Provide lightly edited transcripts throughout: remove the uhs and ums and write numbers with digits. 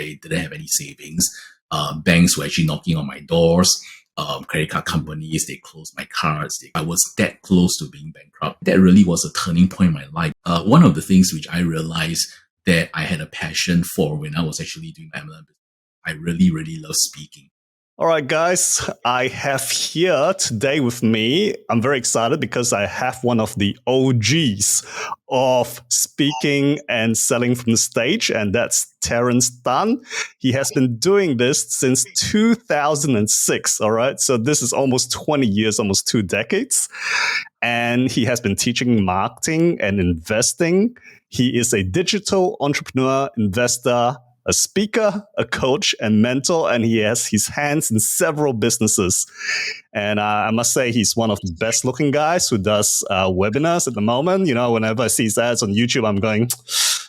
I didn't have any savings. Banks were actually knocking on my doors. Credit card companies, they closed my cards. I was that close to being bankrupt. That really was a turning point in my life. One of the things which I realized that I had a passion for when I was actually doing my MLM business, I really, really love speaking. All right, guys, I have here today with me, I'm very excited because I have one of the OGs of speaking and selling from the stage, and that's Terence Tan. He has been doing this since 2006, all right? So this is almost 20 years, almost 2 decades. And he has been teaching marketing and investing. He is a digital entrepreneur, investor, a speaker, a coach, and mentor, and he has his hands in several businesses. And I must say, he's one of the best looking guys who does webinars at the moment. You know, whenever I see his ads on YouTube, I'm going,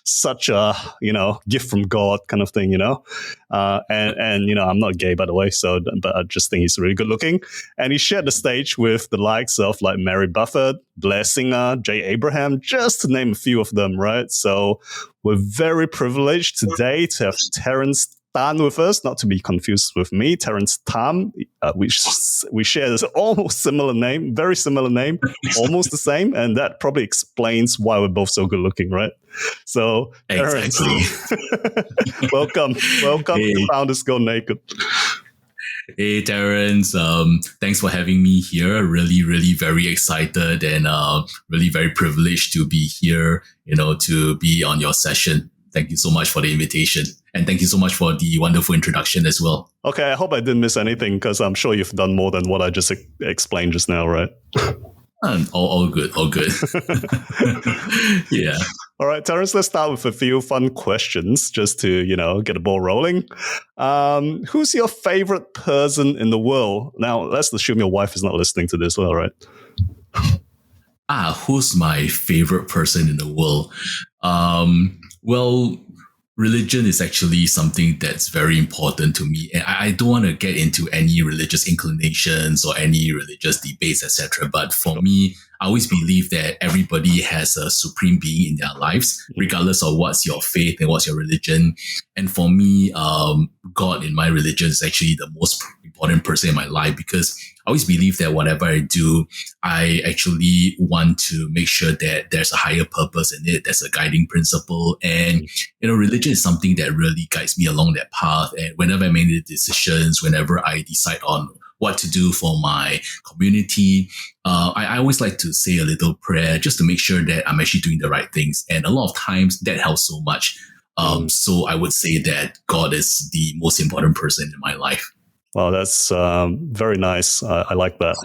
such a, gift from God kind of thing, and I'm not gay, by the way, but I just think he's really good looking. And he shared the stage with the likes of like Mary Buffett, Blair Singer, Jay Abraham, just to name a few of them, right? So we're very privileged today to have Terence Tan with us, not to be confused with me, Terence Tam. We share this almost similar name, very similar name, almost the same, and that probably explains why we're both so good looking, right? So, Terence, welcome Hey. to Founders Go Naked. Hey, Terence. Thanks for having me here. Really, really very excited and really very privileged to be here, to be on your session. Thank you so much for the invitation. And thank you so much for the wonderful introduction as well. Okay, I hope I didn't miss anything because I'm sure you've done more than what I just explained just now, right? All good, all good. Yeah. All right, Terence, let's start with a few fun questions just to, get the ball rolling. Who's your favorite person in the world? Now, let's assume your wife is not listening to this, all right? Who's my favorite person in the world? Well, religion is actually something that's very important to me. And I don't want to get into any religious inclinations or any religious debates, etc. But for me, I always believe that everybody has a supreme being in their lives, regardless of what's your faith and what's your religion. And for me, God in my religion is actually the most important person in my life because I always believe that whatever I do, I actually want to make sure that there's a higher purpose in it. There's a guiding principle. And, religion is something that really guides me along that path. And whenever I make the decisions, whenever I decide on what to do for my community, I always like to say a little prayer just to make sure that I'm actually doing the right things. And a lot of times that helps so much. So I would say that God is the most important person in my life. Wow, that's very nice. I like that.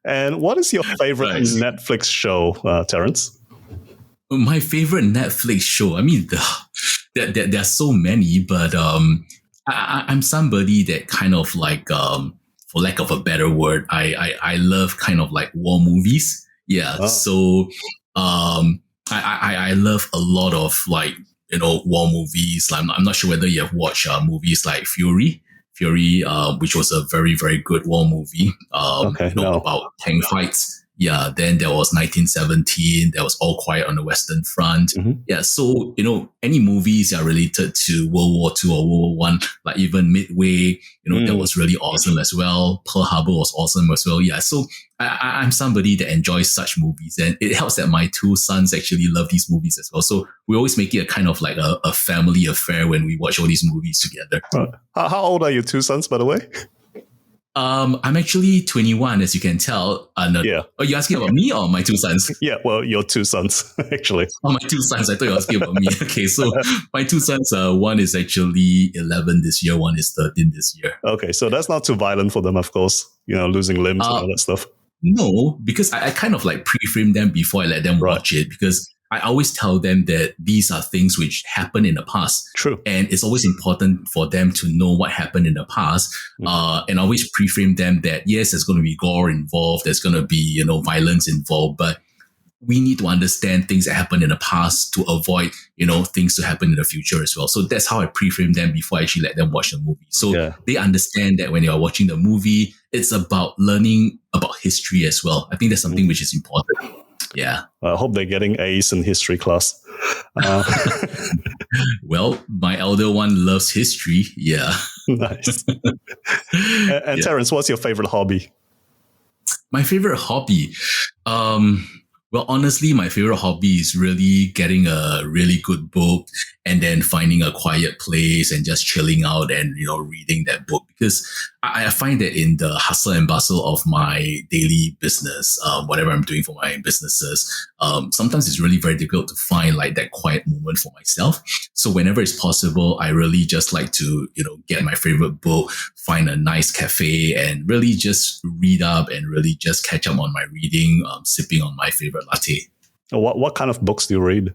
And what is your favorite Netflix show, Terence? My favorite Netflix show, I mean, there are so many, but I'm somebody that kind of like, for lack of a better word, I love kind of like war movies. Yeah. Oh. So I love a lot of like, war movies. I'm not sure whether you have watched movies like Fury, which was a very, very good war movie. About tank fights. Yeah. Then there was 1917. There was All Quiet on the Western Front. Mm-hmm. Yeah. So, any movies that are related to World War II or World War I, like even Midway, that was really awesome as well. Pearl Harbor was awesome as well. Yeah. So I'm somebody that enjoys such movies, and it helps that my 2 sons actually love these movies as well. So we always make it a kind of like a family affair when we watch all these movies together. How old are your 2 sons, by the way? I'm actually 21, as you can tell. Yeah. Are you asking about me or my 2 sons? Yeah, well, your 2 sons, actually. Oh, my 2 sons. I thought you were asking about me. Okay, so my 2 sons, one is actually 11 this year, one is 13 this year. Okay, so that's not too violent for them, of course, losing limbs and all that stuff. No, because I kind of like pre-frame them before I let them watch it, because I always tell them that these are things which happened in the past. True. And it's always important for them to know what happened in the past. And I always pre-frame them that, yes, there's going to be gore involved. There's going to be, violence involved. But we need to understand things that happened in the past to avoid, things to happen in the future as well. So that's how I pre-frame them before I actually let them watch the movie. So they understand that when you are watching the movie, it's about learning about history as well. I think that's something which is important. Yeah. I hope they're getting A's in history class. Uh, Well, my elder one loves history. Yeah. nice. And Yeah. Terence, what's your favorite hobby? My favorite hobby. Um, well, honestly, my favorite hobby is really getting a really good book and then finding a quiet place and just chilling out and, reading that book. Because I find that in the hustle and bustle of my daily business, whatever I'm doing for my businesses, sometimes it's really very difficult to find like that quiet moment for myself. So whenever it's possible, I really just like to, get my favorite book, find a nice cafe and really just read up and really just catch up on my reading, sipping on my favorite latte. What kind of books do you read?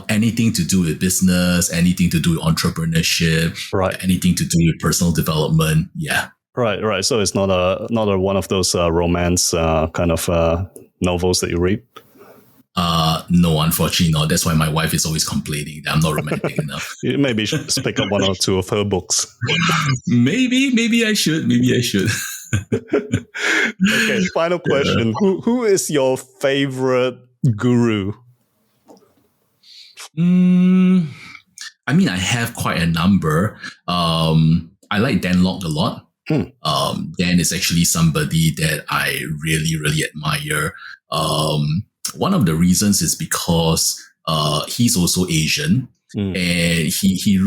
Anything to do with business, anything to do with entrepreneurship, Right. anything to do with personal development. Yeah. Right. So it's not a one of those romance kind of novels that you read. No, unfortunately not. That's why my wife is always complaining that I'm not romantic enough. You maybe should just pick up one or two of her books. Maybe I should. Okay, final question. Who is your favorite guru? I mean, I have quite a number. I like Dan Lok a lot. Dan is actually somebody that I really, really admire. One of the reasons is because he's also Asian, and he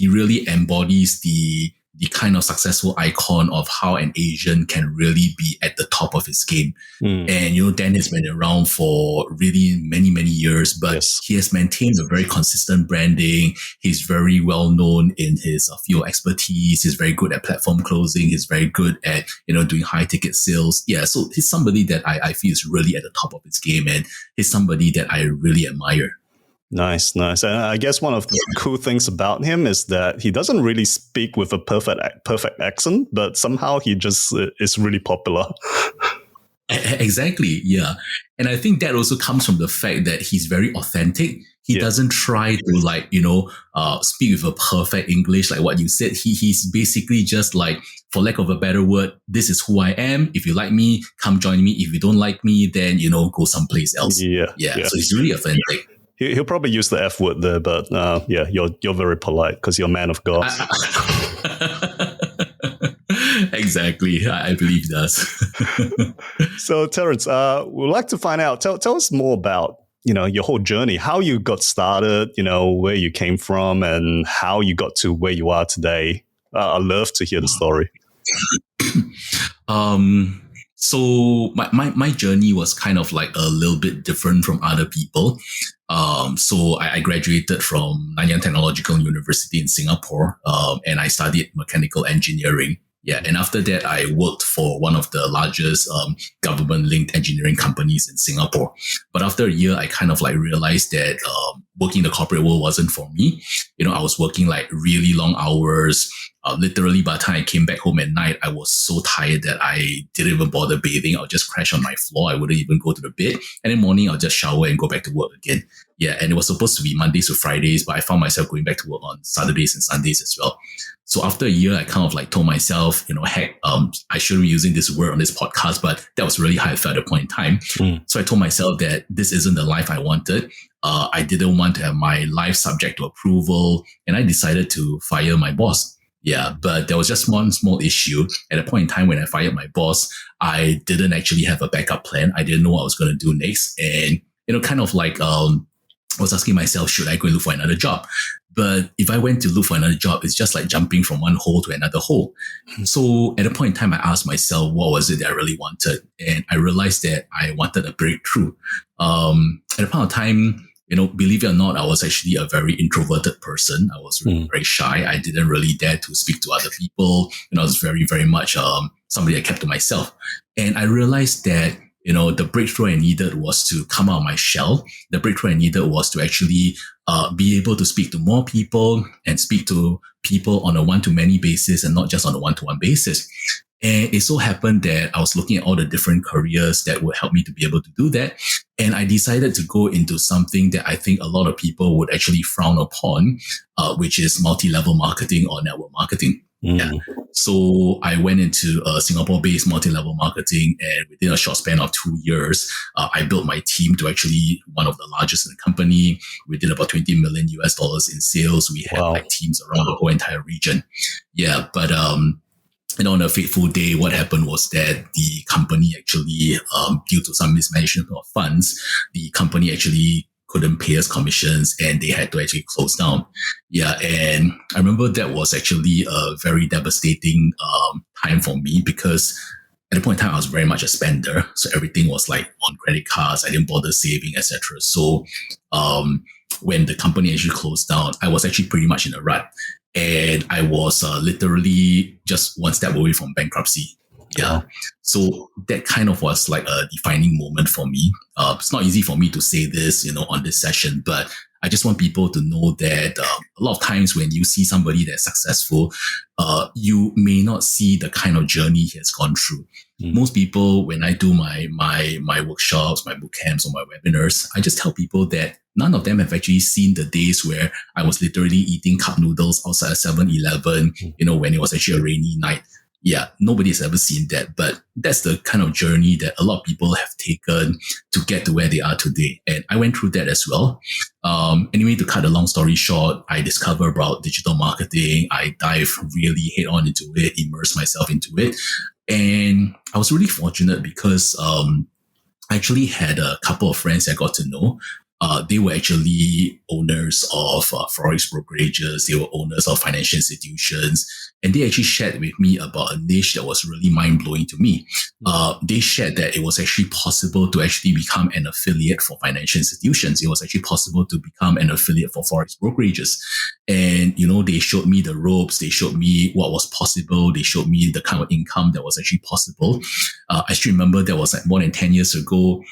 really embodies the kind of successful icon of how an Asian can really be at the top of his game. And, Dan has been around for really many, many years, but he has maintained a very consistent branding. He's very well known in his field expertise. He's very good at platform closing. He's very good at, doing high ticket sales. Yeah. So he's somebody that I feel is really at the top of his game, and he's somebody that I really admire. Nice. And I guess one of the cool things about him is that he doesn't really speak with a perfect accent, but somehow he just is really popular. Exactly. Yeah. And I think that also comes from the fact that he's very authentic. He doesn't try to speak with a perfect English like what you said. He's basically just like, for lack of a better word, this is who I am. If you like me, come join me. If you don't like me, then, go someplace else. Yeah. So he's really authentic. He'll probably use the F word there, but you're very polite because you're a man of God. Exactly. I believe he does. So, Terence, we'd like to find out, tell us more about, your whole journey, how you got started, where you came from and how you got to where you are today. I'd love to hear the story. So my journey was kind of like a little bit different from other people. So I graduated from Nanyang Technological University in Singapore, and I studied mechanical engineering. Yeah. And after that, I worked for one of the largest government-linked engineering companies in Singapore. But after a year, I kind of like realized that working in the corporate world wasn't for me. I was working like really long hours. Literally, by the time I came back home at night, I was so tired that I didn't even bother bathing. I'll just crash on my floor. I wouldn't even go to the bed. And in the morning, I'll just shower and go back to work again. Yeah. And it was supposed to be Mondays to Fridays, but I found myself going back to work on Saturdays and Sundays as well. So after a year, I kind of like told myself, heck, I shouldn't be using this word on this podcast, but that was really how I felt at the point in time. So I told myself that this isn't the life I wanted. I didn't want to have my life subject to approval, and I decided to fire my boss. Yeah, but there was just one small issue. At a point in time when I fired my boss, I didn't actually have a backup plan. I didn't know what I was going to do next. And, kind of like, I was asking myself, should I go and look for another job? But if I went to look for another job, it's just like jumping from one hole to another hole. So at a point in time, I asked myself, what was it that I really wanted? And I realized that I wanted a breakthrough. At a point of time, believe it or not, I was actually a very introverted person. I was really very shy. I didn't really dare to speak to other people. I was very, very much somebody I kept to myself. And I realized that, the breakthrough I needed was to come out of my shell. The breakthrough I needed was to actually be able to speak to more people and speak to people on a one-to-many basis and not just on a one-to-one basis. And it so happened that I was looking at all the different careers that would help me to be able to do that. And I decided to go into something that I think a lot of people would actually frown upon, which is multi-level marketing or network marketing. Yeah. So I went into Singapore-based multi-level marketing, and within a short span of 2 years, I built my team to actually one of the largest in the company. We did about 20 million US dollars in sales. We had like teams around the whole entire region. Yeah, but on a fateful day, what happened was that the company actually, due to some mismanagement of funds, the company actually couldn't pay us commissions and they had to actually close down. Yeah. And I remember that was actually a very devastating time for me, because at the point in time, I was very much a spender. So everything was like on credit cards. I didn't bother saving, etc. So when the company actually closed down, I was actually pretty much in a rut. And I was literally just one step away from bankruptcy. Yeah. Wow. So that kind of was like a defining moment for me. It's not easy for me to say this, on this session, but I just want people to know that a lot of times when you see somebody that's successful, you may not see the kind of journey he has gone through. Most people, when I do my workshops, my boot camps, or my webinars, I just tell people that none of them have actually seen the days where I was literally eating cup noodles outside a 7-Eleven, when it was actually a rainy night. Yeah, nobody's ever seen that, but that's the kind of journey that a lot of people have taken to get to where they are today. And I went through that as well. Anyway, to cut a long story short, I discovered about digital marketing. I dive really head on into it, immerse myself into it. And I was really fortunate because I actually had a couple of friends I got to know. They were actually owners of forex brokerages. They were owners of financial institutions. And they actually shared with me about a niche that was really mind-blowing to me. They shared that it was actually possible to actually become an affiliate for financial institutions. It was actually possible to become an affiliate for forex brokerages. And, they showed me the ropes. They showed me what was possible. They showed me the kind of income that was actually possible. I still remember that was like more than 10 years ago.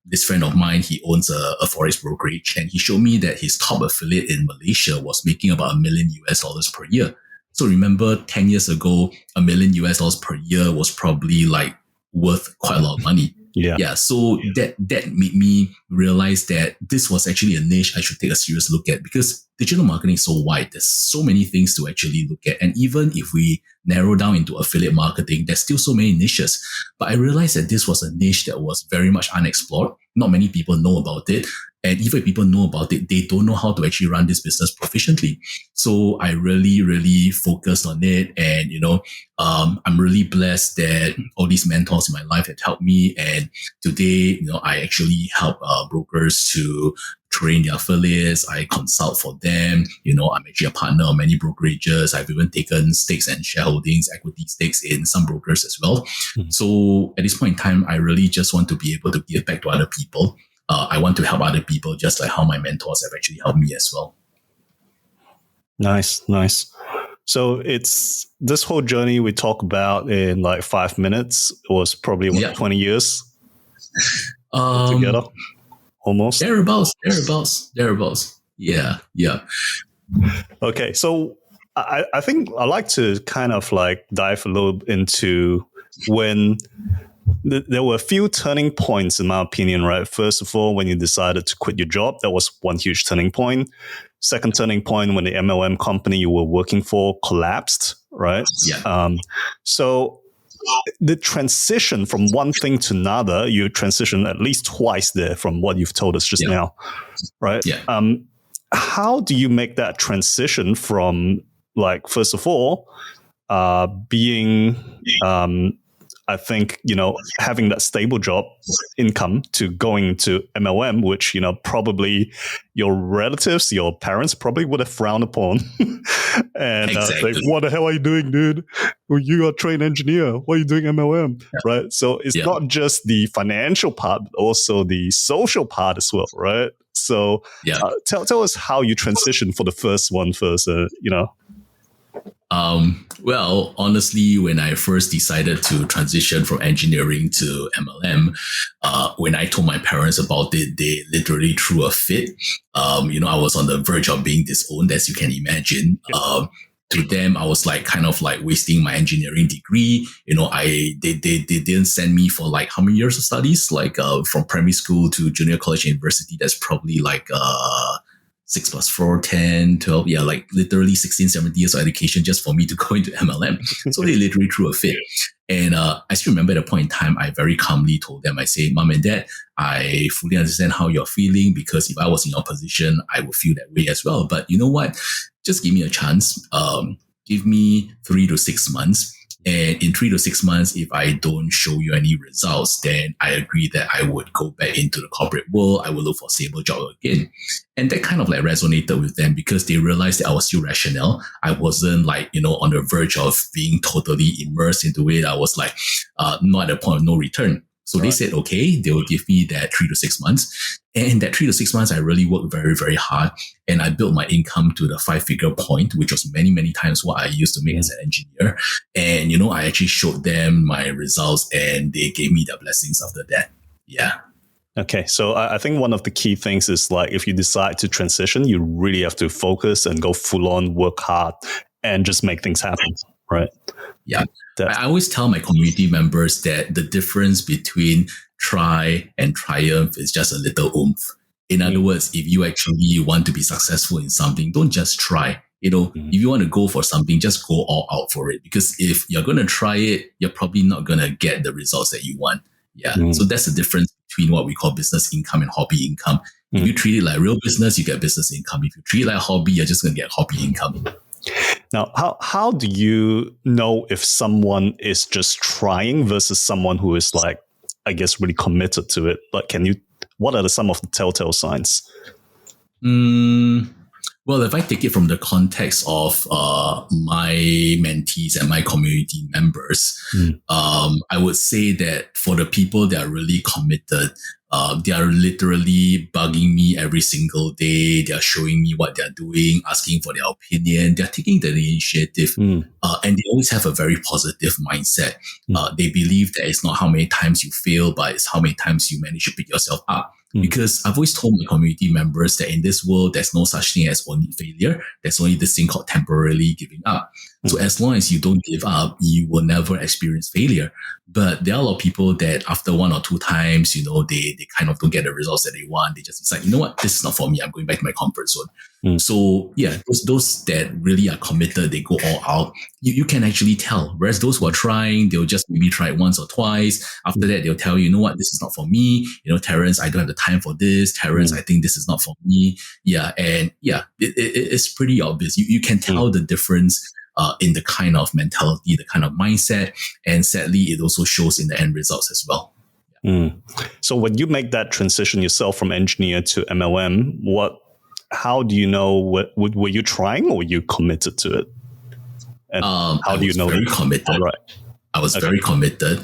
This friend of mine, he owns a forex brokerage, and he showed me that his top affiliate in Malaysia was making about $1 million US per year. So remember 10 years ago, $1 million US per year was probably like worth quite a lot of money. Yeah. So that made me realize that this was actually a niche I should take a serious look at, because digital marketing is so wide. There's so many things to actually look at. And even if we narrow down into affiliate marketing, there's still so many niches. But I realized that this was a niche that was very much unexplored. Not many people know about it. And even if people know about it, they don't know how to actually run this business proficiently. So I really, really focused on it. And, I'm really blessed that all these mentors in my life have helped me. And today, I actually help brokers to train their affiliates. I consult for them. I'm actually a partner of many brokerages. I've even taken stakes and shareholdings, equity stakes in some brokers as well. So at this point in time, I really just want to be able to give back to other people. I want to help other people just like how my mentors have actually helped me as well. Nice. So it's this whole journey we talk about in like 5 minutes was probably 20 years together, almost. Thereabouts. Yeah. Okay, so I think I'd like to kind of like dive a little into when there were a few turning points, in my opinion, right? First of all, when you decided to quit your job, that was one huge turning point. Second turning point, when the MLM company you were working for collapsed, right? Yeah. So the transition from one thing to another, you transitioned at least twice there from what you've told us just now, right? Yeah. How do you make that transition from, like, first of all, being I think, having that stable job income to going to MLM, which, probably your relatives, your parents probably would have frowned upon. And exactly. like, what the hell are you doing, dude? Well, you are a trained engineer. Why are you doing MLM? Yeah. Right. So it's not just the financial part, but also the social part as well. Right. So tell us how you transitioned for the first one first, Well, honestly, when I first decided to transition from engineering to MLM, when I told my parents about it, they literally threw a fit. I was on the verge of being disowned, as you can imagine. To them, I was like kind of like wasting my engineering degree. They didn't send me for like how many years of studies? Like from primary school to junior college, university. That's probably like 6 plus 4, 10, 12, yeah, like literally 16, 17 years of education just for me to go into MLM. So they literally threw a fit. And I still remember at a point in time, I very calmly told them, I say, Mom and Dad, I fully understand how you're feeling, because if I was in your position, I would feel that way as well. But you know what? Just give me a chance. Give me 3 to 6 months. And in 3 to 6 months, if I don't show you any results, then I agree that I would go back into the corporate world. I will look for a stable job again. And that kind of like resonated with them, because they realized that I was still rational. I wasn't like, on the verge of being totally immersed into it. I was like, not at a point of no return. So They said, okay, they will give me that 3 to 6 months. And in that 3 to 6 months, I really worked very, very hard. And I built my income to the 5-figure point, which was many, many times what I used to make as an engineer. And, I actually showed them my results, and they gave me their blessings after that. Yeah. Okay. So I think one of the key things is like, if you decide to transition, you really have to focus and go full on, work hard, and just make things happen. Right. Yeah. I always tell my community members that the difference between try and triumph is just a little oomph. In other words, if you actually want to be successful in something, don't just try. If you want to go for something, just go all out for it. Because if you're going to try it, you're probably not going to get the results that you want. Yeah. So that's the difference between what we call business income and hobby income. If you treat it like real business, you get business income. If you treat it like a hobby, you're just going to get hobby income. Now, how do you know if someone is just trying versus someone who is like, I guess, really committed to it? Like, what are some of the telltale signs? Well, if I take it from the context of my mentees and my community members, I would say that for the people that are really committed, they are literally bugging me every single day. They are showing me what they're doing, asking for their opinion. They're taking the initiative, and they always have a very positive mindset. They believe that it's not how many times you fail, but it's how many times you manage to pick yourself up. Because I've always told my community members that in this world, there's no such thing as only failure. There's only this thing called temporarily giving up. So as long as you don't give up, you will never experience failure. But there are a lot of people that after 1 or 2 times, they kind of don't get the results that they want. They just decide, you know what, this is not for me. I'm going back to my comfort zone. So yeah, those that really are committed, they go all out. You can actually tell. Whereas those who are trying, they'll just maybe try it once or twice. After that, they'll tell you know what, this is not for me. Terrence, I don't have the time for this. Terrence, I think this is not for me. Yeah. And yeah, it's pretty obvious. You can tell the difference in the kind of mentality, the kind of mindset. And sadly, it also shows in the end results as well. So when you make that transition yourself from engineer to MLM, how do you know, were you trying or were you committed to it? And how do you know? Very committed. Right. I was very committed.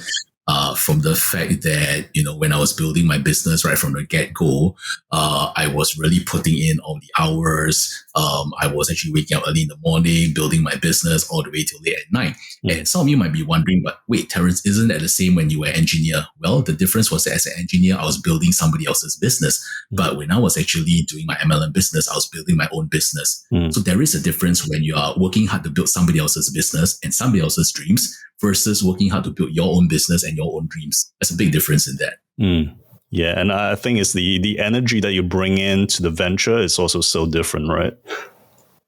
From the fact that, when I was building my business right from the get-go, I was really putting in all the hours. I was actually waking up early in the morning, building my business all the way till late at night. And some of you might be wondering, but wait, Terrence, isn't that the same when you were an engineer? Well, the difference was that as an engineer, I was building somebody else's business. But when I was actually doing my MLM business, I was building my own business. So there is a difference when you are working hard to build somebody else's business and somebody else's dreams versus working hard to build your own business and your own dreams. There's a big difference in that. Yeah, and I think it's the energy that you bring into the venture is also so different, right?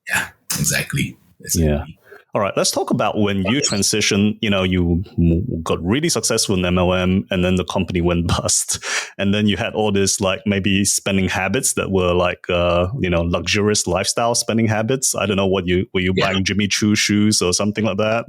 Yeah, exactly. Yeah. All right, let's talk about when you transitioned, you got really successful in MLM and then the company went bust. And then you had all this like maybe spending habits that were like, luxurious lifestyle spending habits. I don't know were you buying Jimmy Choo shoes or something like that?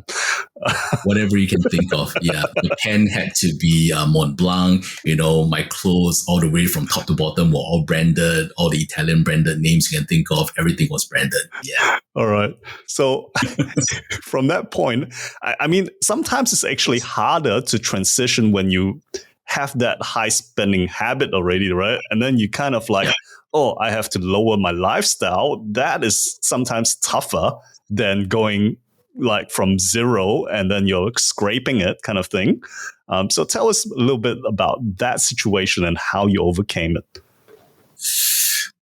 Whatever you can think of. Yeah. The pen had to be Mont Blanc. My clothes all the way from top to bottom were all branded. All the Italian branded names you can think of. Everything was branded. Yeah. All right. So from that point, I mean, sometimes it's actually harder to transition when you have that high spending habit already, right? And then you kind of like, I have to lower my lifestyle. That is sometimes tougher than going like from zero and then you're scraping it kind of thing. So tell us a little bit about that situation and how you overcame it.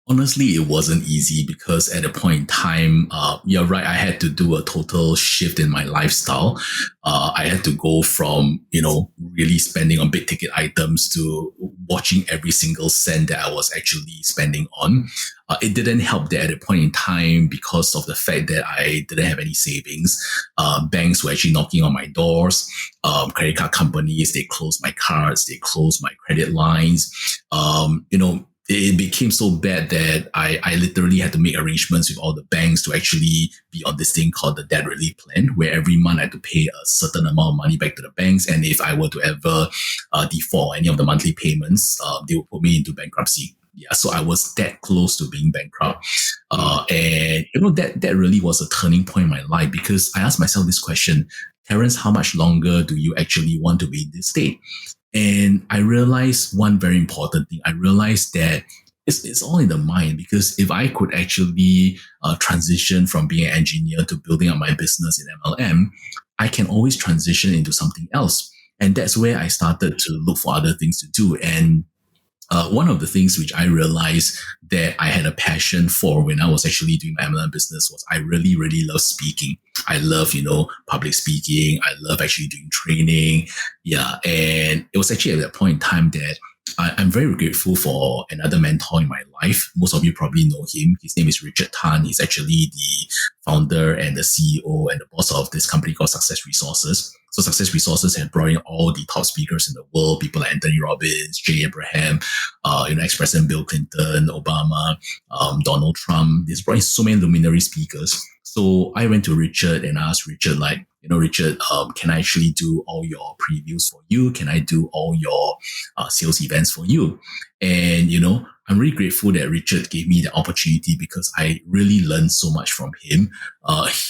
Honestly, it wasn't easy because at a point in time, you're right, I had to do a total shift in my lifestyle. I had to go from, really spending on big ticket items to watching every single cent that I was actually spending on. It didn't help that at a point in time, because of the fact that I didn't have any savings. Banks were actually knocking on my doors. Credit card companies, they closed my cards, they closed my credit lines. It became so bad that I literally had to make arrangements with all the banks to actually be on this thing called the debt relief plan, where every month I had to pay a certain amount of money back to the banks. And if I were to ever default any of the monthly payments, they would put me into bankruptcy. Yeah, so I was that close to being bankrupt. That really was a turning point in my life, because I asked myself this question: Terence, how much longer do you actually want to be in this state? And I realized one very important thing. I realized that it's all in the mind, because if I could actually transition from being an engineer to building up my business in MLM, I can always transition into something else. And that's where I started to look for other things to do. And one of the things which I realized that I had a passion for when I was actually doing my MLM business was I really, really love speaking. I love, public speaking. I love actually doing training. Yeah. And it was actually at that point in time that I'm very grateful for another mentor in my life. Most of you probably know him. His name is Richard Tan. He's actually the founder and the CEO and the boss of this company called Success Resources. So Success Resources had brought in all the top speakers in the world, people like Anthony Robbins, Jay Abraham, ex-President Bill Clinton, Obama, Donald Trump. He's brought in so many luminary speakers. So I went to Richard and asked Richard, Richard, can I actually do all your previews for you? Can I do all your sales events for you? And, I'm really grateful that Richard gave me the opportunity, because I really learned so much from him.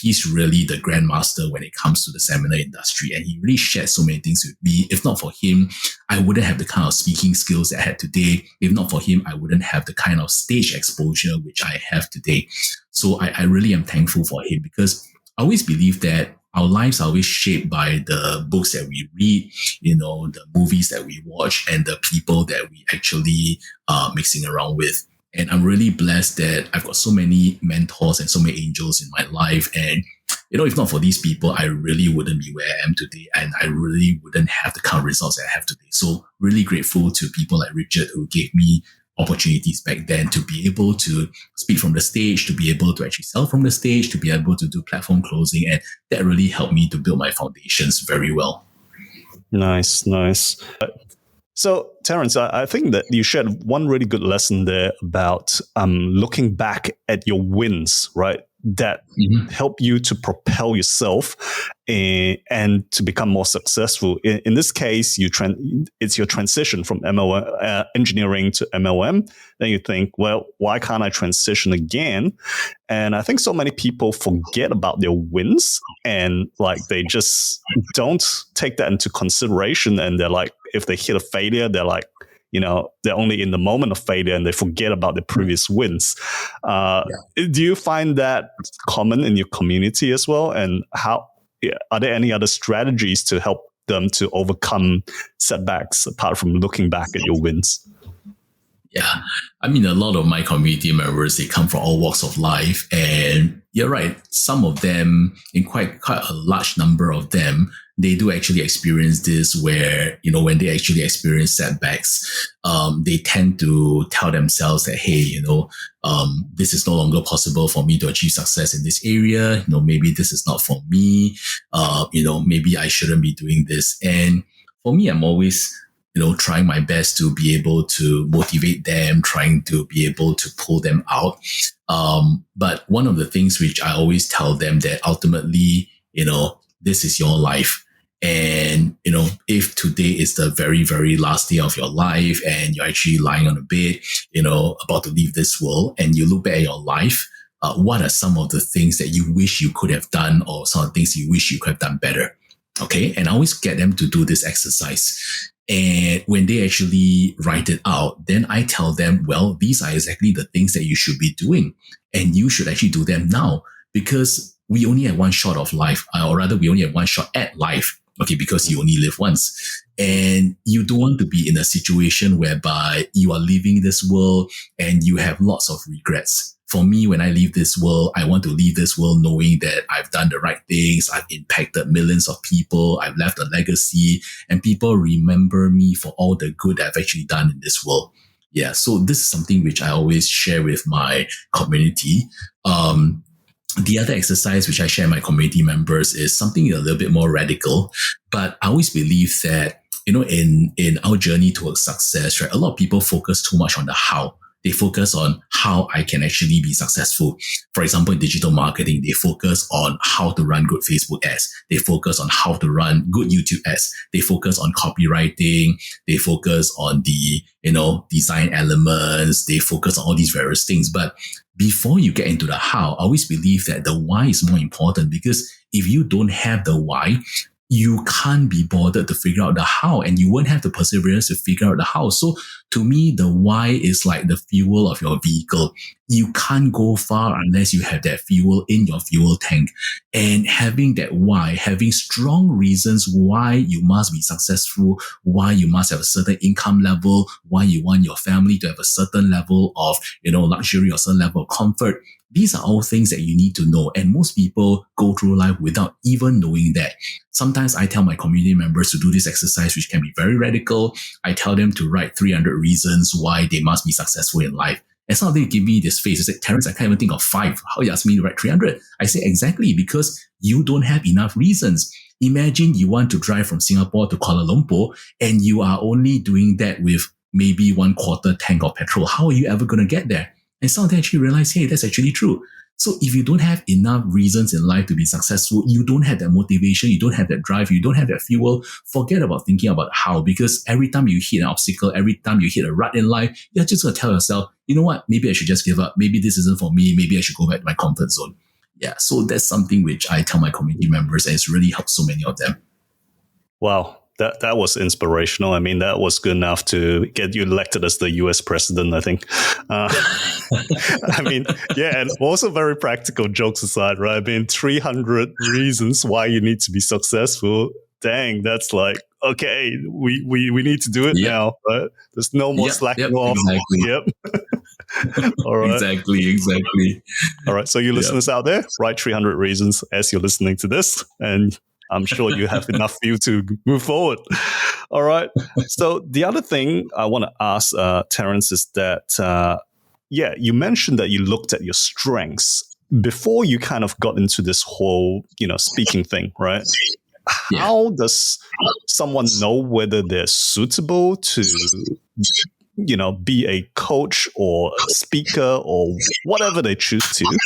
He's really the grandmaster when it comes to the seminar industry, and he really shared so many things with me. If not for him, I wouldn't have the kind of speaking skills that I had today. If not for him, I wouldn't have the kind of stage exposure which I have today. So I really am thankful for him, because I always believe that our lives are always shaped by the books that we read, the movies that we watch, and the people that we actually are mixing around with. And I'm really blessed that I've got so many mentors and so many angels in my life. And, if not for these people, I really wouldn't be where I am today. And I really wouldn't have the kind of results that I have today. So really grateful to people like Richard, who gave me opportunities back then to be able to speak from the stage, to be able to actually sell from the stage, to be able to do platform closing. And that really helped me to build my foundations very well. Nice. So, Terence, I think that you shared one really good lesson there about looking back at your wins, right? That help you to propel yourself and to become more successful. In this case, it's your transition from engineering to MLM. Then you think, well, why can't I transition again? And I think so many people forget about their wins, and they just don't take that into consideration. And they're like, if they hit a failure, they're like, they're only in the moment of failure and they forget about the previous wins. Do you find that common in your community as well? And are there any other strategies to help them to overcome setbacks apart from looking back at your wins? Yeah. I mean, a lot of my community members, they come from all walks of life. And you're right. Some of them, in quite a large number of them, they do actually experience this where, when they actually experience setbacks, they tend to tell themselves that, hey, this is no longer possible for me to achieve success in this area. Maybe this is not for me. Maybe I shouldn't be doing this. And for me, I'm always, trying my best to be able to motivate them, trying to be able to pull them out. But one of the things which I always tell them that ultimately, this is your life. And, if today is the very, very last day of your life and you're actually lying on a bed, about to leave this world, and you look back at your life, what are some of the things that you wish you could have done, or some of the things you wish you could have done better? Okay. And I always get them to do this exercise. And when they actually write it out, then I tell them, well, these are exactly the things that you should be doing. And you should actually do them now, because we only have one shot of life, or rather we only have one shot at life. Okay, because you only live once. And you don't want to be in a situation whereby you are leaving this world and you have lots of regrets. for me, when I leave this world, I want to leave this world knowing that I've done the right things. I've impacted millions of people. I've left a legacy, and people remember me for all the good I've actually done in this world. Yeah. So this is something which I always share with my community. The other exercise which I share with my community members is something a little bit more radical, but I always believe that, in our journey towards success, right, a lot of people focus too much on the how. They focus on how I can actually be successful. For example, in digital marketing, they focus on how to run good Facebook ads. They focus on how to run good YouTube ads. They focus on copywriting. They focus on the, design elements. They focus on all these various things. But before you get into the how, I always believe that the why is more important, because if you don't have the why, you can't be bothered to figure out the how, and you won't have the perseverance to figure out the how. So to me, the why is like the fuel of your vehicle. You can't go far unless you have that fuel in your fuel tank. And having that why, having strong reasons why you must be successful, why you must have a certain income level, why you want your family to have a certain level of, luxury or certain level of comfort. These are all things that you need to know. And most people go through life without even knowing that. Sometimes I tell my community members to do this exercise, which can be very radical. I tell them to write 300 reasons why they must be successful in life. And some of them give me this face. They say, Terence, I can't even think of 5. How you ask me to write 300? I say, exactly, because you don't have enough reasons. Imagine you want to drive from Singapore to Kuala Lumpur, and you are only doing that with maybe 1/4 tank of petrol. How are you ever going to get there? And some of them actually realize, hey, that's actually true. So if you don't have enough reasons in life to be successful, you don't have that motivation, you don't have that drive, you don't have that fuel, forget about thinking about how, because every time you hit an obstacle, every time you hit a rut in life, you're just going to tell yourself, you know what, maybe I should just give up. Maybe this isn't for me. Maybe I should go back to my comfort zone. Yeah. So that's something which I tell my community members, and it's really helped so many of them. Wow. That was inspirational. I mean, that was good enough to get you elected as the US president, I think. I mean, yeah, and also very practical, jokes aside, right? I mean, 300 reasons why you need to be successful. Dang, that's like, okay, we need to do it now, right? There's no more slacking off. Exactly. Yep. All right. Exactly. All right. So you listeners out there, write 300 reasons as you're listening to this, and I'm sure you have enough for you to move forward. All right. So the other thing I want to ask Terence is that, you mentioned that you looked at your strengths before you kind of got into this whole, speaking thing, right? Yeah. How does someone know whether they're suitable to, be a coach or a speaker or whatever they choose to?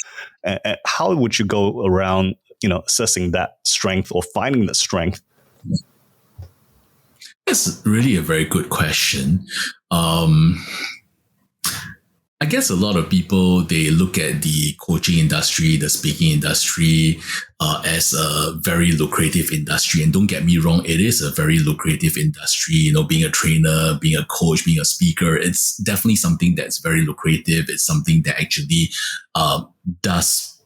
And how would you go around assessing that strength or finding that strength? That's really a very good question. I guess a lot of people, they look at the coaching industry, the speaking industry, as a very lucrative industry. And don't get me wrong, it is a very lucrative industry. Being a trainer, being a coach, being a speaker, it's definitely something that's very lucrative. It's something that actually does,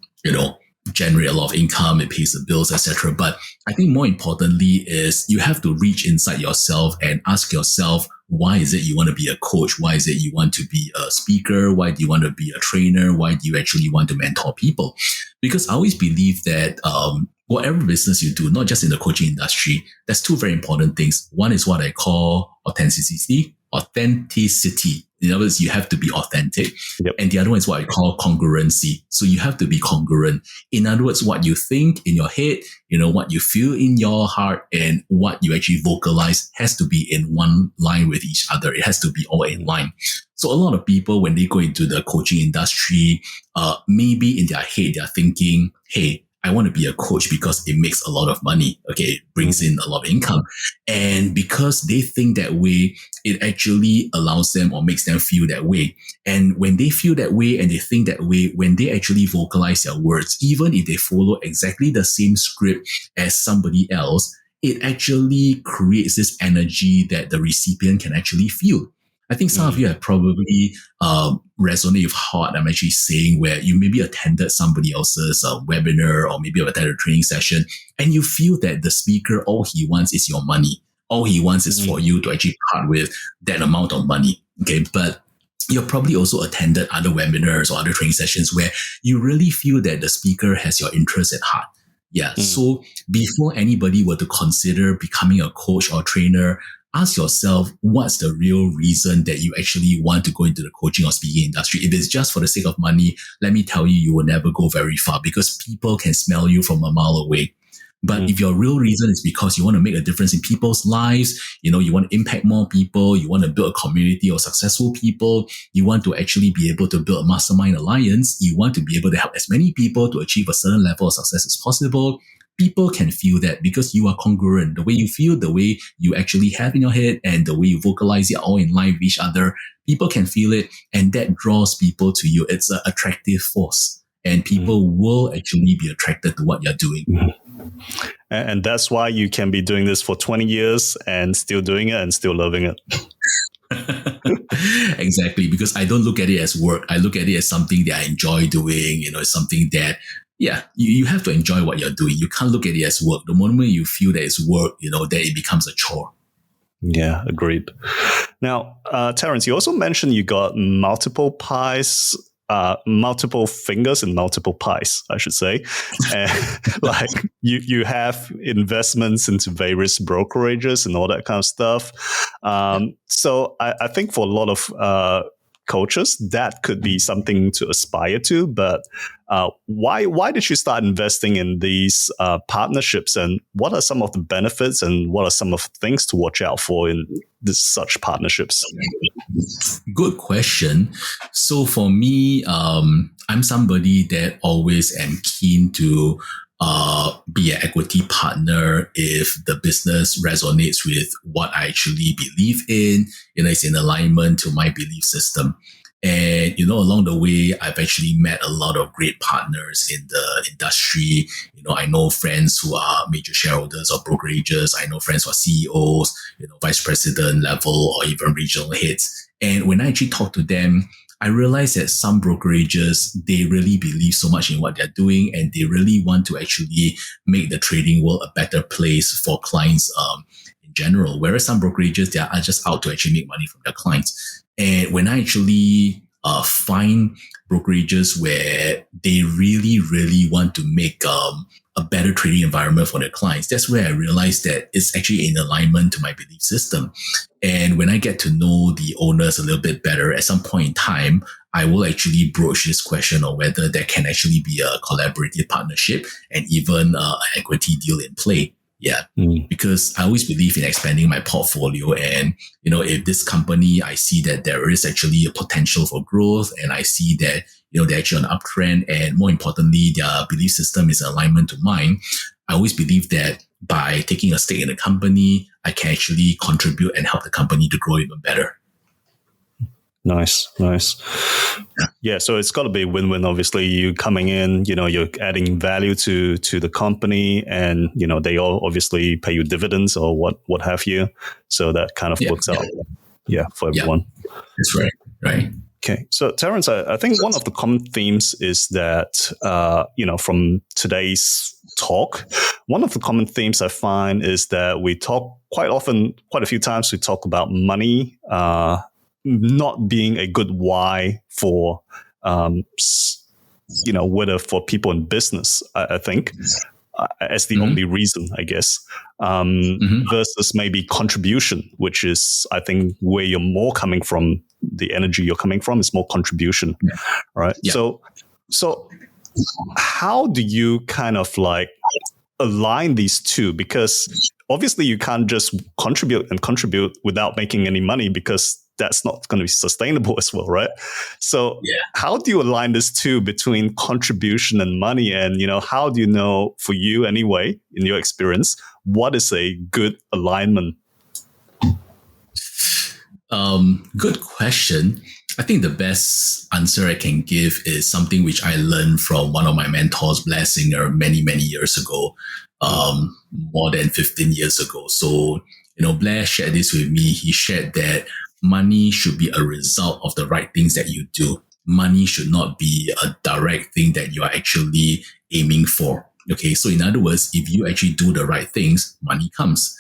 generate a lot of income, it pays the bills, etc. But I think more importantly is you have to reach inside yourself and ask yourself, why is it you want to be a coach? Why is it you want to be a speaker? Why do you want to be a trainer? Why do you actually want to mentor people? Because I always believe that whatever business you do, not just in the coaching industry, there's 2 very important things. One is what I call authenticity. In other words, you have to be authentic. Yep. And the other one is what I call congruency. So you have to be congruent. In other words, what you think in your head, what you feel in your heart, and what you actually vocalize has to be in one line with each other. It has to be all in line. So a lot of people, when they go into the coaching industry, maybe in their head, they're thinking, hey, I want to be a coach because it makes a lot of money. Okay, it brings in a lot of income. And because they think that way, it actually allows them or makes them feel that way. And when they feel that way and they think that way, when they actually vocalize their words, even if they follow exactly the same script as somebody else, it actually creates this energy that the recipient can actually feel. I think some of you have probably resonate with what I'm actually saying, where you maybe attended somebody else's webinar or maybe attended a training session, and you feel that the speaker, all he wants is your money. All he wants is for you to actually part with that amount of money. Okay. But You've probably also attended other webinars or other training sessions where you really feel that the speaker has your interest at heart. Yeah. So before anybody were to consider becoming a coach or trainer, ask yourself, what's the real reason that you actually want to go into the coaching or speaking industry? If it's just for the sake of money, let me tell you, you will never go very far because people can smell you from a mile away. But if your real reason is because you want to make a difference in people's lives, you want to impact more people, you want to build a community of successful people, you want to actually be able to build a mastermind alliance, you want to be able to help as many people to achieve a certain level of success as possible, people can feel that because you are congruent. The way you feel, the way you actually have in your head, and the way you vocalize it all in line with each other, people can feel it, and that draws people to you. It's an attractive force. And people will actually be attracted to what you're doing. And that's why you can be doing this for 20 years and still doing it and still loving it. Exactly, because I don't look at it as work. I look at it as something that I enjoy doing. It's something that, you have to enjoy what you're doing. You can't look at it as work. The moment you feel that it's work, that it becomes a chore. Yeah, agreed. Now, Terence, you also mentioned you got multiple fingers in multiple pies, I should say. And like you have investments into various brokerages and all that kind of stuff. So I think for a lot of coaches, that could be something to aspire to. But why did you start investing in these partnerships, and what are some of the benefits, and what are some of the things to watch out for in such partnerships? Good question. So for me, I'm somebody that always am keen to be an equity partner if the business resonates with what I actually believe in, it's in alignment to my belief system. And, along the way, I've actually met a lot of great partners in the industry. I know friends who are major shareholders of brokerages. I know friends who are CEOs, vice president level, or even regional heads. And when I actually talk to them, I realize that some brokerages, they really believe so much in what they're doing, and they really want to actually make the trading world a better place for clients in general. Whereas some brokerages, they are just out to actually make money from their clients. And when I actually find brokerages where they really, really want to make a better trading environment for their clients, that's where I realized that it's actually in alignment to my belief system. And when I get to know the owners a little bit better, at some point in time, I will actually broach this question of whether there can actually be a collaborative partnership and even an equity deal in play. Yeah, because I always believe in expanding my portfolio. And, if this company, I see that there is actually a potential for growth, and I see that, they're actually on an uptrend, and more importantly, their belief system is in alignment to mine, I always believe that by taking a stake in the company, I can actually contribute and help the company to grow even better. Nice. Yeah, so it's got to be win-win. Obviously, you coming in, you're adding value to the company, and they all obviously pay you dividends or what have you. So that kind of works out. Yeah, for everyone. That's right. Okay, so Terence, I think one of the common themes is that from today's talk, one of the common themes I find is that we talk quite a few times. We talk about money. Not being a good why for, whether for people in business, I think, as the only reason, I guess, versus maybe contribution, which is, I think, where you're more coming from, the energy you're coming from is more contribution, right? Yeah. So how do you kind of like align these two? Because obviously you can't just contribute without making any money, because that's not going to be sustainable as well, right? So how do you align this two between contribution and money? And, how do you know, for you anyway, in your experience, what is a good alignment? Good question. I think the best answer I can give is something which I learned from one of my mentors, Blair Singer, many, many years ago, more than 15 years ago. So, Blair shared this with me. He shared that money should be a result of the right things that you do. Money should not be a direct thing that you are actually aiming for. Okay, so in other words, if you actually do the right things, money comes.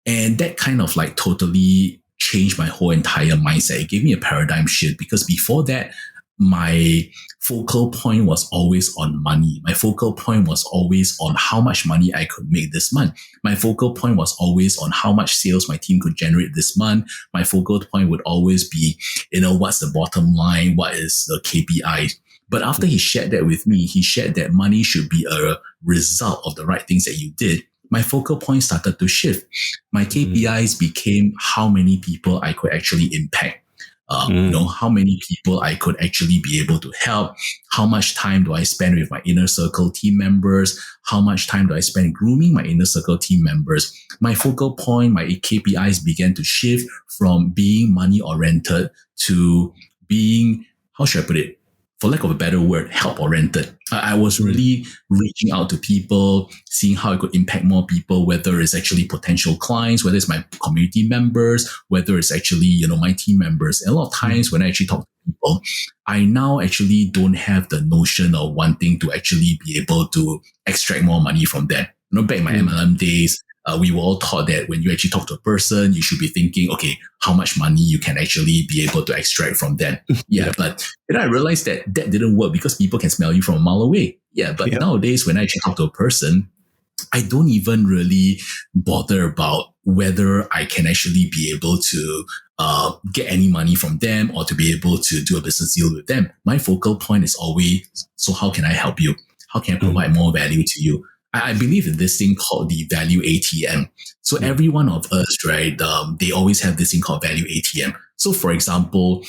And that kind of like totally changed my whole entire mindset. It gave me a paradigm shift because before that, my focal point was always on money. My focal point was always on how much money I could make this month. My focal point was always on how much sales my team could generate this month. My focal point would always be, what's the bottom line? What is the KPI? But after he shared that with me, he shared that money should be a result of the right things that you did. My focal point started to shift. My KPIs became how many people I could actually impact. How many people I could actually be able to help, how much time do I spend with my inner circle team members, how much time do I spend grooming my inner circle team members. My focal point, my KPIs began to shift from being money oriented to being, how should I put it? For lack of a better word, help oriented. I was really reaching out to people, seeing how I could impact more people, whether it's actually potential clients, whether it's my community members, whether it's actually, my team members. And a lot of times when I actually talk to people, I now actually don't have the notion of wanting to actually be able to extract more money from them. Back in my MLM days, we were all taught that when you actually talk to a person, you should be thinking, okay, how much money you can actually be able to extract from them. But I realized that didn't work because people can smell you from a mile away. But nowadays, when I actually talk to a person, I don't even really bother about whether I can actually be able to get any money from them or to be able to do a business deal with them. My focal point is always, so how can I help you? How can I provide more value to you? I believe in this thing called the value ATM. So every one of us, right, they always have this thing called value ATM. So for example,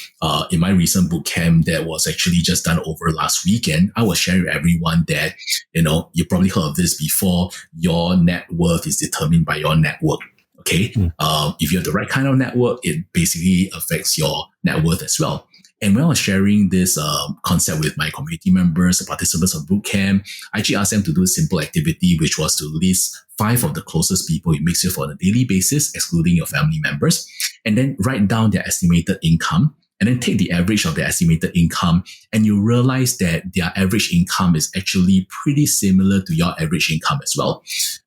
in my recent boot camp that was actually just done over last weekend, I was sharing with everyone that, you probably heard of this before, your net worth is determined by your network. Okay. If you have the right kind of network, it basically affects your net worth as well. And when I was sharing this concept with my community members, the participants of bootcamp, I actually asked them to do a simple activity, which was to list 5 of the closest people you mix with on a daily basis, excluding your family members, and then write down their estimated income, and then take the average of their estimated income, and you realize that their average income is actually pretty similar to your average income as well.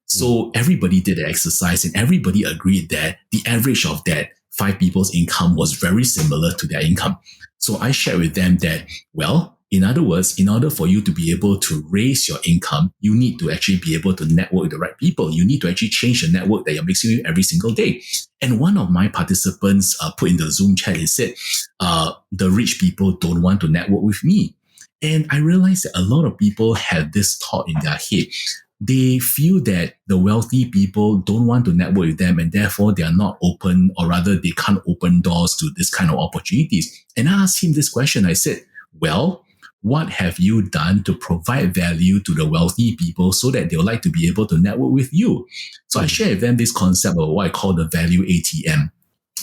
So everybody did the exercise, and everybody agreed that the average of that 5 people's income was very similar to their income. So I shared with them that, well, in other words, in order for you to be able to raise your income, you need to actually be able to network with the right people. You need to actually change the network that you're mixing with every single day. And one of my participants put in the Zoom chat, he said, the rich people don't want to network with me. And I realized that a lot of people have this thought in their head. They feel that the wealthy people don't want to network with them, and therefore they are not open, or rather they can't open doors to this kind of opportunities. And I asked him this question. I said, well, what have you done to provide value to the wealthy people so that they'll like to be able to network with you? So I shared with them this concept of what I call the value ATM.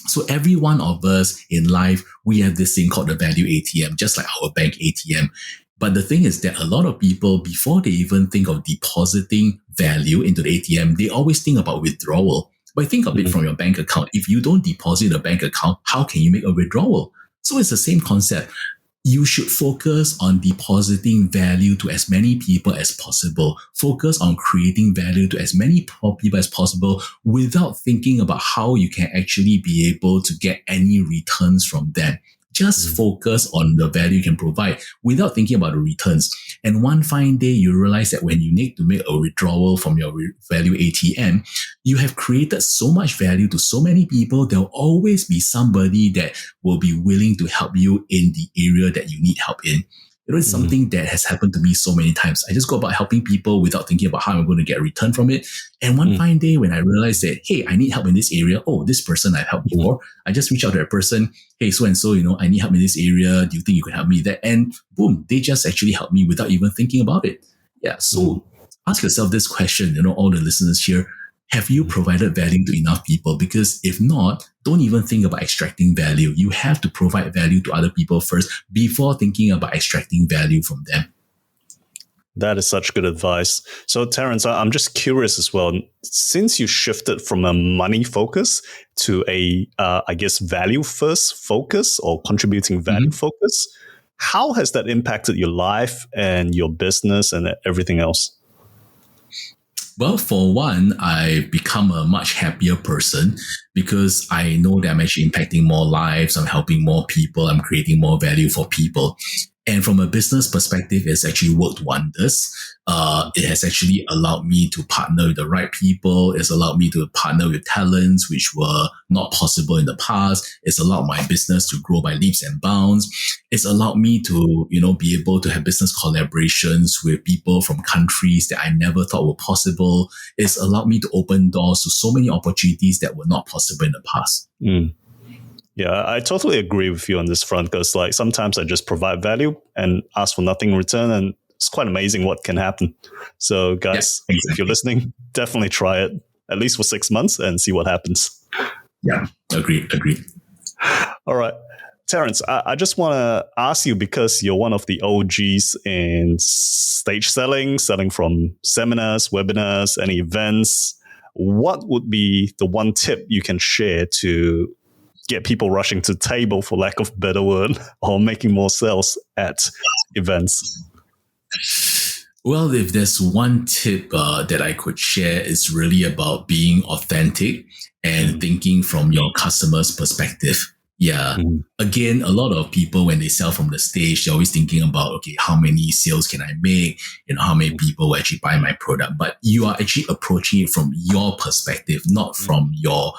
So every one of us in life, we have this thing called the value ATM, just like our bank ATM. But the thing is that a lot of people, before they even think of depositing value into the ATM, they always think about withdrawal. But think of it from your bank account. If you don't deposit a bank account, how can you make a withdrawal? So it's the same concept. You should focus on depositing value to as many people as possible. Focus on creating value to as many people as possible without thinking about how you can actually be able to get any returns from them. Just focus on the value you can provide without thinking about the returns. And one fine day, you realize that when you need to make a withdrawal from your value ATM, you have created so much value to so many people. There will always be somebody that will be willing to help you in the area that you need help in. It's something that has happened to me so many times. I just go about helping people without thinking about how I'm going to get a return from it. And one fine day when I realized that, hey, I need help in this area. Oh, this person I've helped before. I just reach out to that person. Hey, so-and-so, I need help in this area. Do you think you can help me there? And boom, they just actually help me without even thinking about it. Yeah. So ask yourself this question, all the listeners here. Have you provided value to enough people? Because if not, don't even think about extracting value. You have to provide value to other people first before thinking about extracting value from them. That is such good advice. So, Terence, I'm just curious as well. Since you shifted from a money focus to a, value first focus or contributing value focus, how has that impacted your life and your business and everything else? Well, for one, I've become a much happier person because I know that I'm actually impacting more lives, I'm helping more people, I'm creating more value for people. And from a business perspective, it's actually worked wonders. It has actually allowed me to partner with the right people. It's allowed me to partner with talents which were not possible in the past. It's allowed my business to grow by leaps and bounds. It's allowed me to, be able to have business collaborations with people from countries that I never thought were possible. It's allowed me to open doors to so many opportunities that were not possible in the past. Mm. Yeah, I totally agree with you on this front because like sometimes I just provide value and ask for nothing in return, and it's quite amazing what can happen. So guys, Yeah, exactly. if you're listening, definitely try it at least for 6 months and see what happens. Yeah, agreed. All right. Terence, I just want to ask you, because you're one of the OGs in stage selling from seminars, webinars, and events. What would be the one tip you can share to get people rushing to the table, for lack of a better word, or making more sales at events? Well, if there's one tip that I could share, it's really about being authentic and thinking from your customer's perspective. Yeah. Again, a lot of people, when they sell from the stage, they're always thinking about, okay, how many sales can I make? How many people will actually buy my product? But you are actually approaching it from your perspective, not from your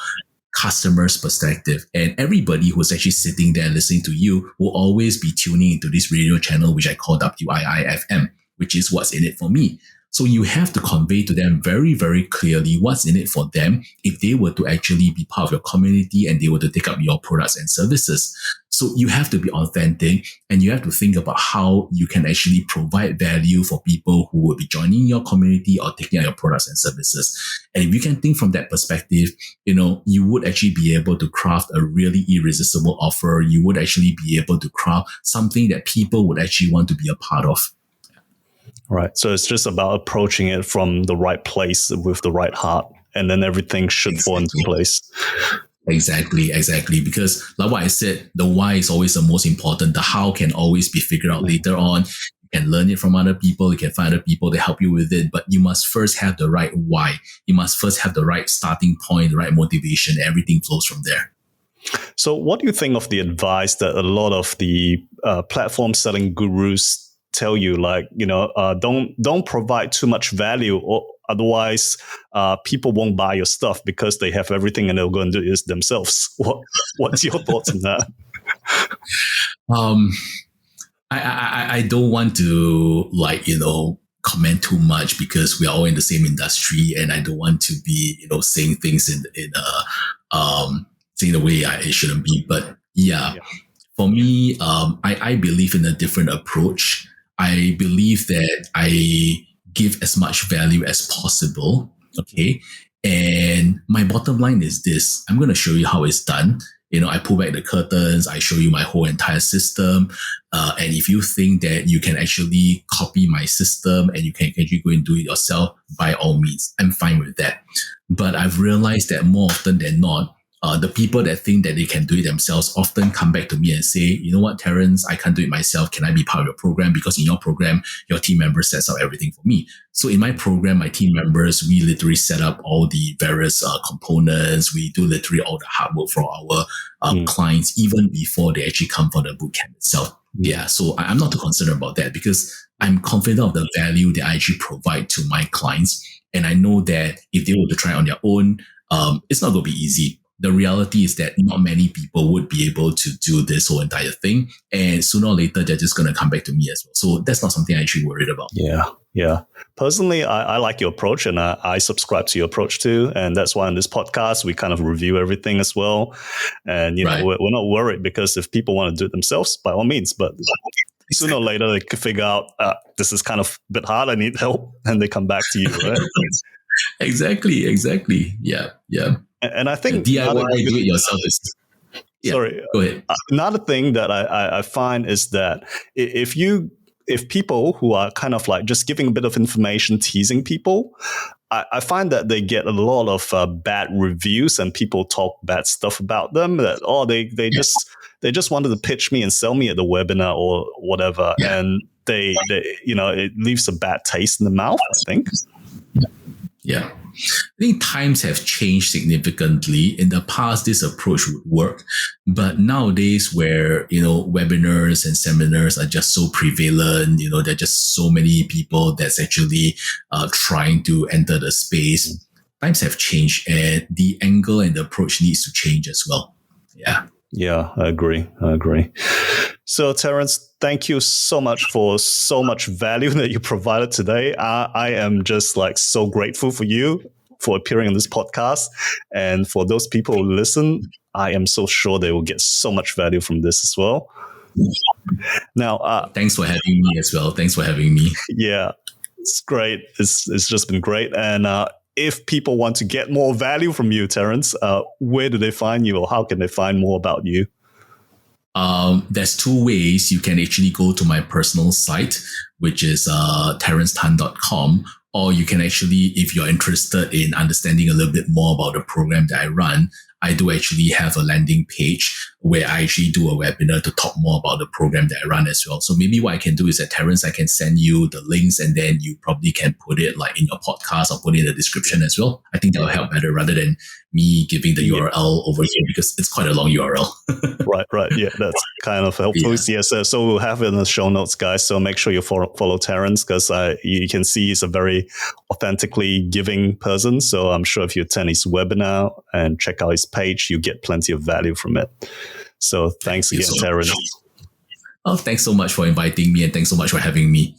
customer's perspective. And everybody who's actually sitting there listening to you will always be tuning into this radio channel, which I call WIIFM, which is what's in it for me. So you have to convey to them very, very clearly what's in it for them if they were to actually be part of your community and they were to take up your products and services. So you have to be authentic and you have to think about how you can actually provide value for people who will be joining your community or taking out your products and services. And if you can think from that perspective, you would actually be able to craft a really irresistible offer. You would actually be able to craft something that people would actually want to be a part of. Right. So it's just about approaching it from the right place with the right heart, and then everything should fall into place. Exactly. Because like what I said, the why is always the most important. The how can always be figured out later on. You can learn it from other people. You can find other people to help you with it. But you must first have the right why. You must first have the right starting point, the right motivation. Everything flows from there. So what do you think of the advice that a lot of the platform selling gurus tell you, like, don't provide too much value, or otherwise people won't buy your stuff because they have everything and they'll go and do it themselves? What's your thoughts on that? I don't want to comment too much because we are all in the same industry, and I don't want to be saying things in saying the way it shouldn't be. But yeah. For me, I believe in a different approach. I believe that I give as much value as possible. Okay. And my bottom line is this. I'm going to show you how it's done. I pull back the curtains. I show you my whole entire system. And if you think that you can actually copy my system and you can actually go and do it yourself, by all means, I'm fine with that. But I've realized that more often than not, the people that think that they can do it themselves often come back to me and say, you know what, Terence, I can't do it myself. Can I be part of your program? Because in your program, your team member sets up everything for me. So in my program, my team members, we literally set up all the various components. We do literally all the hard work for our clients, even before they actually come for the bootcamp itself. Yeah, so I'm not too concerned about that because I'm confident of the value that I actually provide to my clients. And I know that if they were to try it on their own, it's not going to be easy. The reality is that not many people would be able to do this whole entire thing. And sooner or later, they're just going to come back to me as well. So that's not something I actually worried about. Yeah. Personally, I like your approach, and I subscribe to your approach too. And that's why on this podcast, we kind of review everything as well. And, Right. we're not worried, because if people want to do it themselves, by all means, but sooner or later, they could figure out, this is kind of a bit hard, I need help. And they come back to you, right? Exactly. Yeah. And I think DIY, do it yourself is. Yeah, sorry. Go ahead. Another thing that I find is that if people who are kind of like just giving a bit of information, teasing people, I find that they get a lot of bad reviews, and people talk bad stuff about them. That they just wanted to pitch me and sell me at the webinar or whatever, and they it leaves a bad taste in the mouth, I think. Yeah. I think times have changed significantly. In the past, this approach would work, but nowadays where, webinars and seminars are just so prevalent, there are just so many people that's actually trying to enter the space. Times have changed and the angle and the approach needs to change as well. Yeah. Yeah, I agree. So, Terence, thank you so much for so much value that you provided today. I am just so grateful for you for appearing on this podcast. And for those people who listen, I am so sure they will get so much value from this as well. Now, thanks for having me as well. Thanks for having me. Yeah, it's great. It's just been great. And if people want to get more value from you, Terence, where do they find you, or how can they find more about you? There's two ways. You can actually go to my personal site, which is terencetan.com, or you can actually, if you're interested in understanding a little bit more about the program that I run, I do actually have a landing page where I actually do a webinar to talk more about the program that I run as well. So maybe what I can do is that, Terence, I can send you the links and then you probably can put it in your podcast or put it in the description as well. I think that will help better rather than me giving the URL over here because it's quite a long URL. Right. Yeah, that's kind of helpful. Yeah. So we'll have it in the show notes, guys. So make sure you follow Terence because you can see he's a very authentically giving person. So I'm sure if you attend his webinar and check out his page, you get plenty of value from it. So thanks again, Terence. Oh, thanks so much for inviting me and thanks so much for having me.